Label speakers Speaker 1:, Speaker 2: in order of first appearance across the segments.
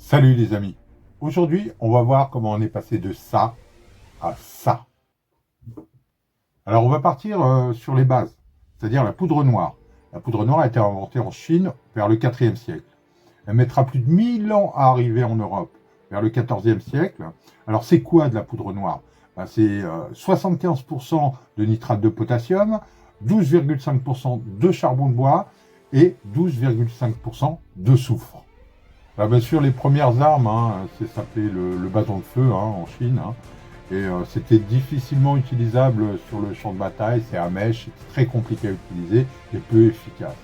Speaker 1: Salut les amis. Aujourd'hui, on va voir comment on est passé de ça à ça. Alors, on va partir sur les bases, c'est-à-dire la poudre noire. La poudre noire a été inventée en Chine vers le IVe siècle. Elle mettra plus de 1000 ans à arriver en Europe, vers le XIVe siècle. Alors, c'est quoi de la poudre noire? C'est 75% de nitrate de potassium, 12,5% de charbon de bois et 12,5% de soufre. Bien sûr, les premières armes, c'est s'appelait le bâton de feu en Chine, et c'était difficilement utilisable sur le champ de bataille, c'est à mèche, c'est très compliqué à utiliser et peu efficace.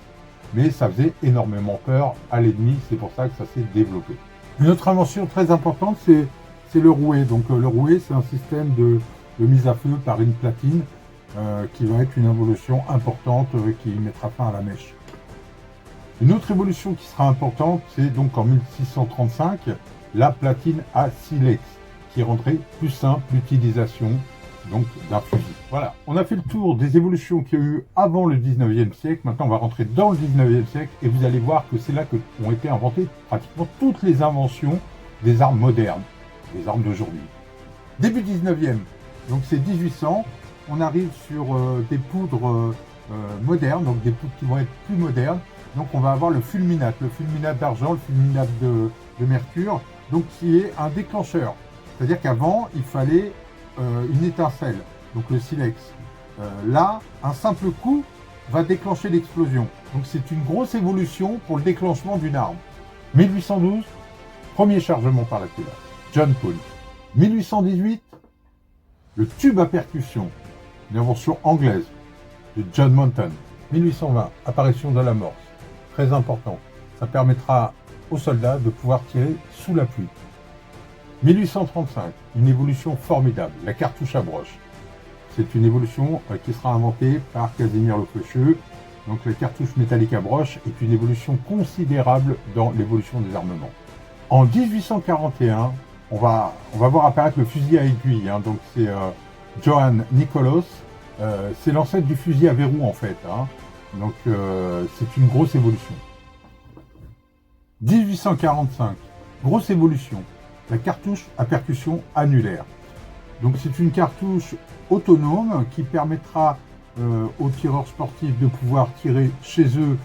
Speaker 1: Mais ça faisait énormément peur à l'ennemi, c'est pour ça que ça s'est développé. Une autre invention très importante, c'est le rouet. Donc le rouet, c'est un système de mise à feu par une platine qui va être une évolution importante qui mettra fin à la mèche. Une autre évolution qui sera importante, c'est donc en 1635, la platine à silex, qui rendrait plus simple l'utilisation d'un fusil. Voilà, on a fait le tour des évolutions qu'il y a eu avant le 19e siècle. Maintenant, on va rentrer dans le 19e siècle et vous allez voir que c'est là qu'ont été inventées pratiquement toutes les inventions des armes modernes, des armes d'aujourd'hui. Début 19e, donc c'est 1800, on arrive sur des poudres modernes, donc des poudres qui vont être plus modernes. Donc on va avoir le fulminate d'argent, le fulminate de mercure, donc qui est un déclencheur. C'est-à-dire qu'avant, il fallait une étincelle, donc le silex. Là, un simple coup va déclencher l'explosion. Donc c'est une grosse évolution pour le déclenchement d'une arme. 1812, premier chargement par la culotte, John Paul. 1818, le tube à percussion, une invention anglaise de John Monton. 1820, apparition de l'amorce. Très important. Ça permettra aux soldats de pouvoir tirer sous la pluie. 1835, une évolution formidable, la cartouche à broche. C'est une évolution qui sera inventée par Casimir le Faucheux. Donc la cartouche métallique à broche est une évolution considérable dans l'évolution des armements. En 1841, on va voir apparaître le fusil à aiguille. Donc c'est Johann Nikolaus. C'est l'ancêtre du fusil à verrou en fait. Donc c'est une grosse évolution. 1845, grosse évolution, la cartouche à percussion annulaire. Donc c'est une cartouche autonome qui permettra aux tireurs sportifs de pouvoir tirer chez eux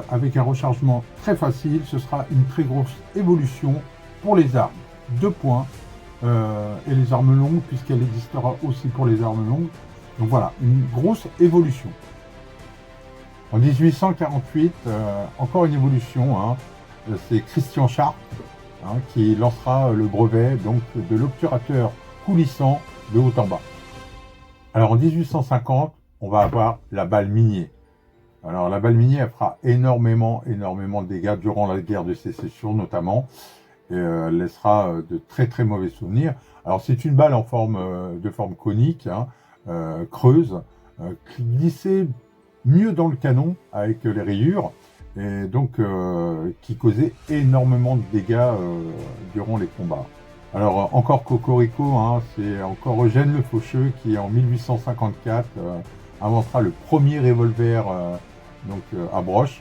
Speaker 1: avec un rechargement très facile. Ce sera une très grosse évolution pour les armes de poing et les armes longues, puisqu'elle existera aussi pour les armes longues. Donc voilà, une grosse évolution. En 1848, encore une évolution, c'est Christian Sharp qui lancera le brevet donc, de l'obturateur coulissant de haut en bas. Alors en 1850, on va avoir la balle Minié. Alors la balle Minié, elle fera énormément de dégâts durant la guerre de sécession notamment, et elle laissera de très très mauvais souvenirs. Alors c'est une balle en de forme conique, creuse, qui glissait mieux dans le canon avec les rayures, et donc qui causait énormément de dégâts durant les combats. Alors encore Cocorico, c'est encore Eugène Le Faucheux qui en 1854 inventera le premier revolver à broche.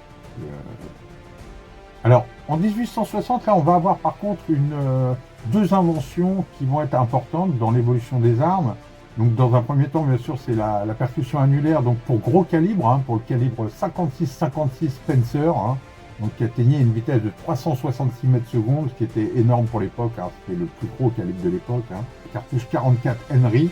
Speaker 1: Alors en 1860, là on va avoir par contre deux inventions qui vont être importantes dans l'évolution des armes. Donc dans un premier temps, bien sûr, c'est la percussion annulaire, donc pour gros calibre, pour le calibre 56-56 Spencer, donc qui atteignait une vitesse de 366 mètres secondes, ce qui était énorme pour l'époque, c'était le plus gros calibre de l'époque. Cartouche 44 Henry,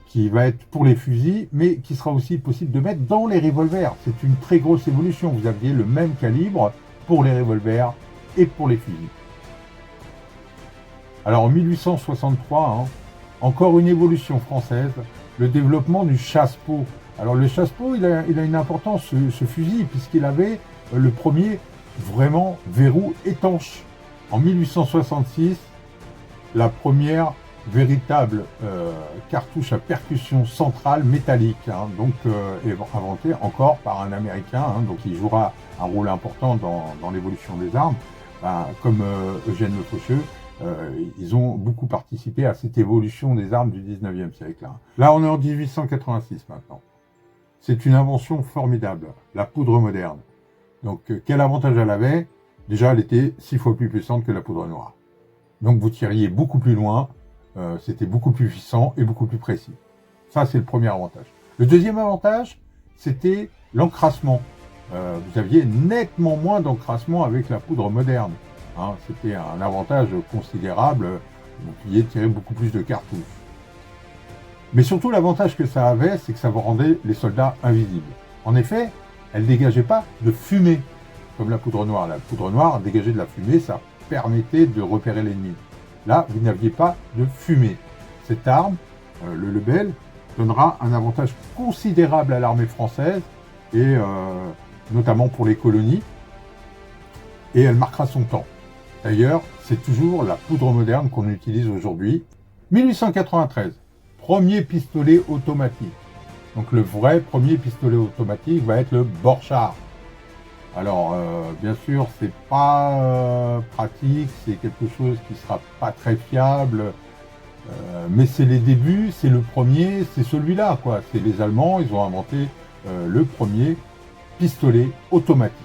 Speaker 1: qui va être pour les fusils, mais qui sera aussi possible de mettre dans les revolvers. C'est une très grosse évolution. Vous aviez le même calibre pour les revolvers et pour les fusils. Alors en 1863, encore une évolution française, le développement du chasse-peau. Alors le chasse-peau, il a une importance, ce fusil, puisqu'il avait le premier vraiment verrou étanche. En 1866, la première véritable cartouche à percussion centrale métallique, est inventée encore par un Américain, donc il jouera un rôle important dans l'évolution des armes, comme Eugène Le Faucheux. Ils ont beaucoup participé à cette évolution des armes du 19e siècle. Là, on est en 1886 maintenant. C'est une invention formidable, la poudre moderne. Donc, quel avantage elle avait? Déjà, elle était 6 fois plus puissante que la poudre noire. Donc vous tiriez beaucoup plus loin, c'était beaucoup plus puissant et beaucoup plus précis. Ça, c'est le premier avantage. Le deuxième avantage, c'était l'encrassement. Vous aviez nettement moins d'encrassement avec la poudre moderne. Hein, c'était un avantage considérable. Vous pouviez tirer beaucoup plus de cartouches. Mais surtout, l'avantage que ça avait, c'est que ça vous rendait les soldats invisibles. En effet, elle ne dégageait pas de fumée, comme la poudre noire. La poudre noire dégageait de la fumée, ça permettait de repérer l'ennemi. Là, vous n'aviez pas de fumée. Cette arme, le Lebel, donnera un avantage considérable à l'armée française, et notamment pour les colonies, et elle marquera son temps. D'ailleurs, c'est toujours la poudre moderne qu'on utilise aujourd'hui. 1893, premier pistolet automatique. Donc le vrai premier pistolet automatique va être le Borchardt. Alors, bien sûr, c'est pas pratique, c'est quelque chose qui sera pas très fiable, mais c'est les débuts, c'est le premier, c'est celui-là, quoi. C'est les Allemands, ils ont inventé le premier pistolet automatique.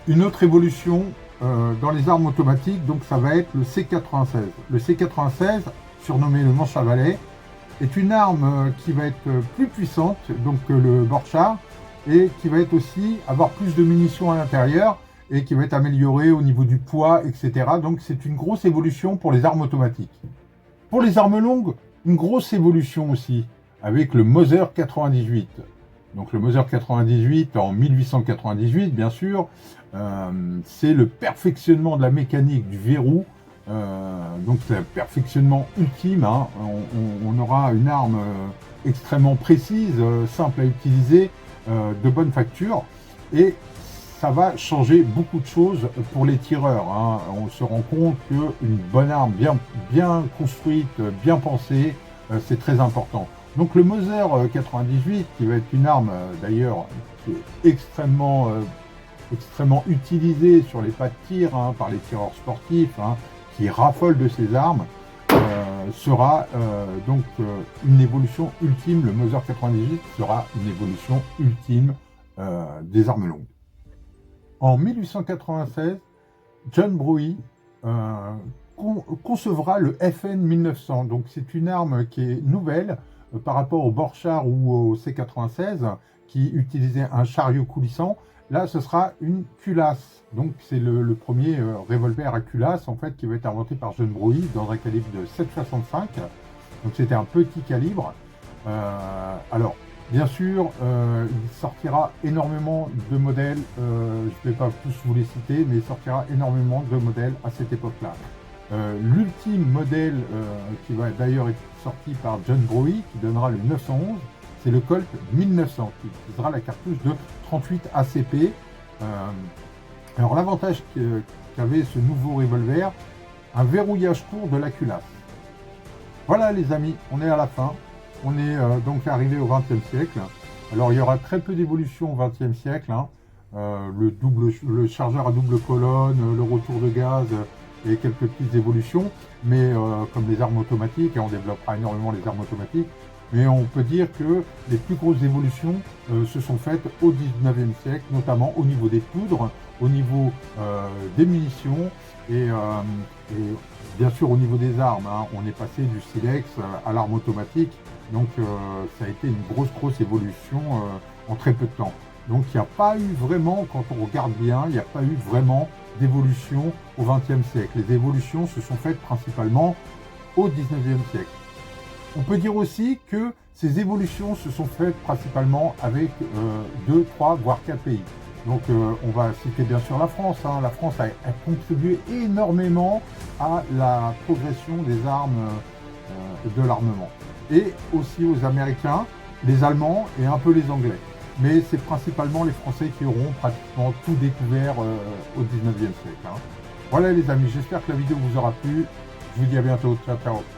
Speaker 1: Une autre évolution dans les armes automatiques, donc ça va être le C96. Le C96, surnommé le manche à balai, est une arme qui va être plus puissante donc que le Borchardt, et qui va être aussi avoir plus de munitions à l'intérieur et qui va être améliorée au niveau du poids, etc. Donc c'est une grosse évolution pour les armes automatiques. Pour les armes longues, une grosse évolution aussi avec le Mauser 98. Donc le Mauser 98 en 1898, bien sûr, c'est le perfectionnement de la mécanique du verrou. Donc c'est le perfectionnement ultime. Hein. On aura une arme extrêmement précise, simple à utiliser, de bonne facture, et ça va changer beaucoup de choses pour les tireurs. Hein. On se rend compte qu'une bonne arme bien construite, bien pensée, c'est très important. Donc le Mauser 98, qui va être une arme d'ailleurs qui est extrêmement utilisée sur les pas de tir, hein, par les tireurs sportifs, hein, qui raffolent de ces armes, sera donc une évolution ultime. Le Mauser 98 sera une évolution ultime des armes longues. En 1896, John Broughy concevra le FN 1900. Donc c'est une arme qui est nouvelle par rapport au Borchardt ou au C96 qui utilisait un chariot coulissant. Là, ce sera une culasse. Donc, c'est le premier revolver à culasse, en fait, qui va être inventé par John Broughy dans un calibre de 7,65. Donc, c'était un petit calibre. Alors, bien sûr, il sortira énormément de modèles. Je ne vais pas tous vous les citer, mais il sortira énormément de modèles à cette époque-là. L'ultime modèle qui va d'ailleurs être sorti par John Broughy, qui donnera le 911, c'est le Colt 1900, qui utilisera la cartouche de 38 ACP. Alors l'avantage qu'avait ce nouveau revolver, un verrouillage court de la culasse. Voilà les amis, on est à la fin. On est donc arrivé au XXe siècle. Alors il y aura très peu d'évolution au XXe siècle. Hein. Le chargeur à double colonne, le retour de gaz et quelques petites évolutions. Mais comme les armes automatiques, et on développera énormément les armes automatiques. Mais on peut dire que les plus grosses évolutions se sont faites au 19e siècle, notamment au niveau des poudres, au niveau des munitions et bien sûr au niveau des armes. Hein. On est passé du silex à l'arme automatique, donc ça a été une grosse évolution en très peu de temps. Donc il n'y a pas eu vraiment, quand on regarde bien, il n'y a pas eu vraiment d'évolution au 20e siècle. Les évolutions se sont faites principalement au 19e siècle. On peut dire aussi que ces évolutions se sont faites principalement avec 2, 3, voire 4 pays. Donc on va citer bien sûr la France. Hein. La France a contribué énormément à la progression des armes et de l'armement. Et aussi aux Américains, les Allemands et un peu les Anglais. Mais c'est principalement les Français qui auront pratiquement tout découvert au 19e siècle. Hein. Voilà les amis, j'espère que la vidéo vous aura plu. Je vous dis à bientôt. Ciao, ciao.